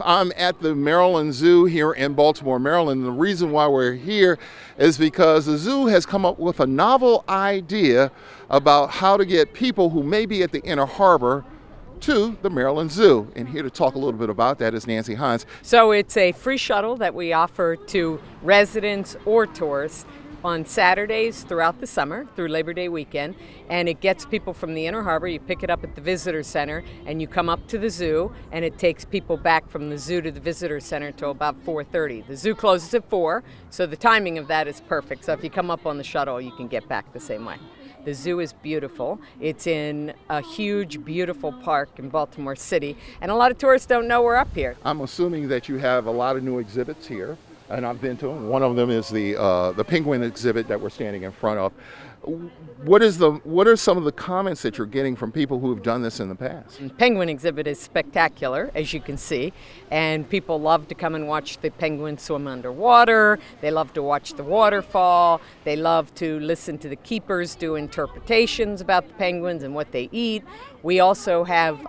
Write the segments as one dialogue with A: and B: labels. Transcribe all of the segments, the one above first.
A: I'm at the Maryland Zoo here in Baltimore, Maryland. The reason why we're here is because the zoo has come up with a novel idea about how to get people who may be at the Inner Harbor to the Maryland Zoo. And here to talk a little bit about that is Nancy Hines.
B: So it's a free shuttle that we offer to residents or tourists on Saturdays throughout the summer through Labor Day weekend, and it gets people from the Inner Harbor. You pick it up at the visitor center and you come up to the zoo, and it takes people back from the zoo to the visitor center until about 4:30. The zoo closes at 4, so the timing of that is perfect. So if you come up on the shuttle, you can get back the same way. The zoo is beautiful. It's in a huge, beautiful park in Baltimore City, and a lot of tourists don't know we're up here.
A: I'm assuming that you have a lot of new exhibits here, and I've been to them. One of them is the penguin exhibit that we're standing in front of. What are some of the comments that you're getting from people who have done this in the past?
B: The penguin exhibit is spectacular, as you can see, and people love to come and watch the penguins swim underwater. They love to watch the waterfall. They love to listen to the keepers do interpretations about the penguins and what they eat. We also have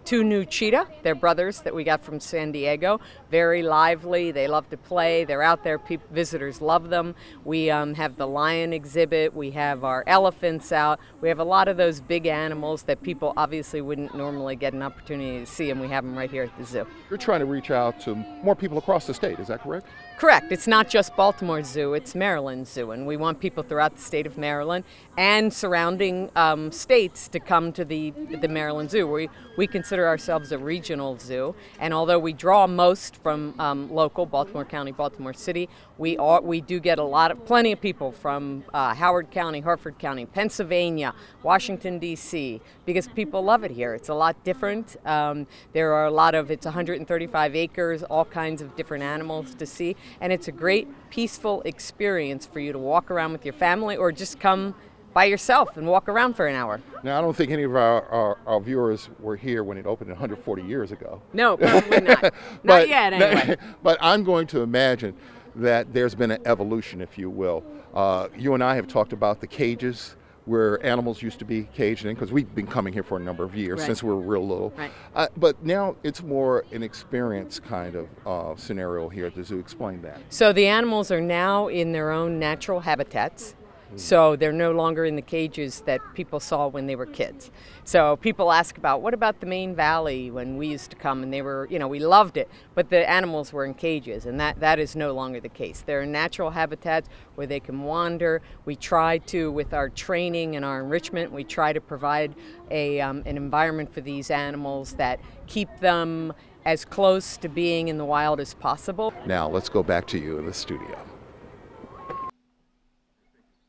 B: 2 new cheetah. They're brothers that we got from San Diego. Very lively. They love to play. They're out there. Visitors love them. We have the lion exhibit. We have our elephants out. We have a lot of those big animals that people obviously wouldn't normally get an opportunity to see, and we have them right here at the zoo.
A: You're trying to reach out to more people across the state, is that correct?
B: Correct. It's not just Baltimore Zoo, it's Maryland Zoo, and we want people throughout the state of Maryland and surrounding states to come to the Maryland Zoo. We consider ourselves a regional zoo, and although we draw most from local Baltimore County, Baltimore City, we do get plenty of people from Howard County, Harford County, Pennsylvania, Washington, D.C., because people love it here. It's a lot different. It's 135 acres, all kinds of different animals to see, and it's a great peaceful experience for you to walk around with your family or just come by yourself and walk around for an hour.
A: Now, I don't think any of our viewers were here when it opened 140 years ago.
B: No, probably not. Not yet, anyway.
A: But I'm going to imagine that there's been an evolution, if you will. You and I have talked about the cages where animals used to be caged in, because we've been coming here for a number of years,
B: Right.
A: since we were real little.
B: Right.
A: But now it's more an experience kind of scenario here at the zoo. Explain that.
B: So the animals are now in their own natural habitats. So they're no longer in the cages that people saw when they were kids. So people ask about, what about the Main Valley when we used to come and they were, we loved it, but the animals were in cages, and that is no longer the case. They're in natural habitats where they can wander. We try to, with our training and our enrichment, we try to provide an environment for these animals that keep them as close to being in the wild as possible.
A: Now let's go back to you in the studio.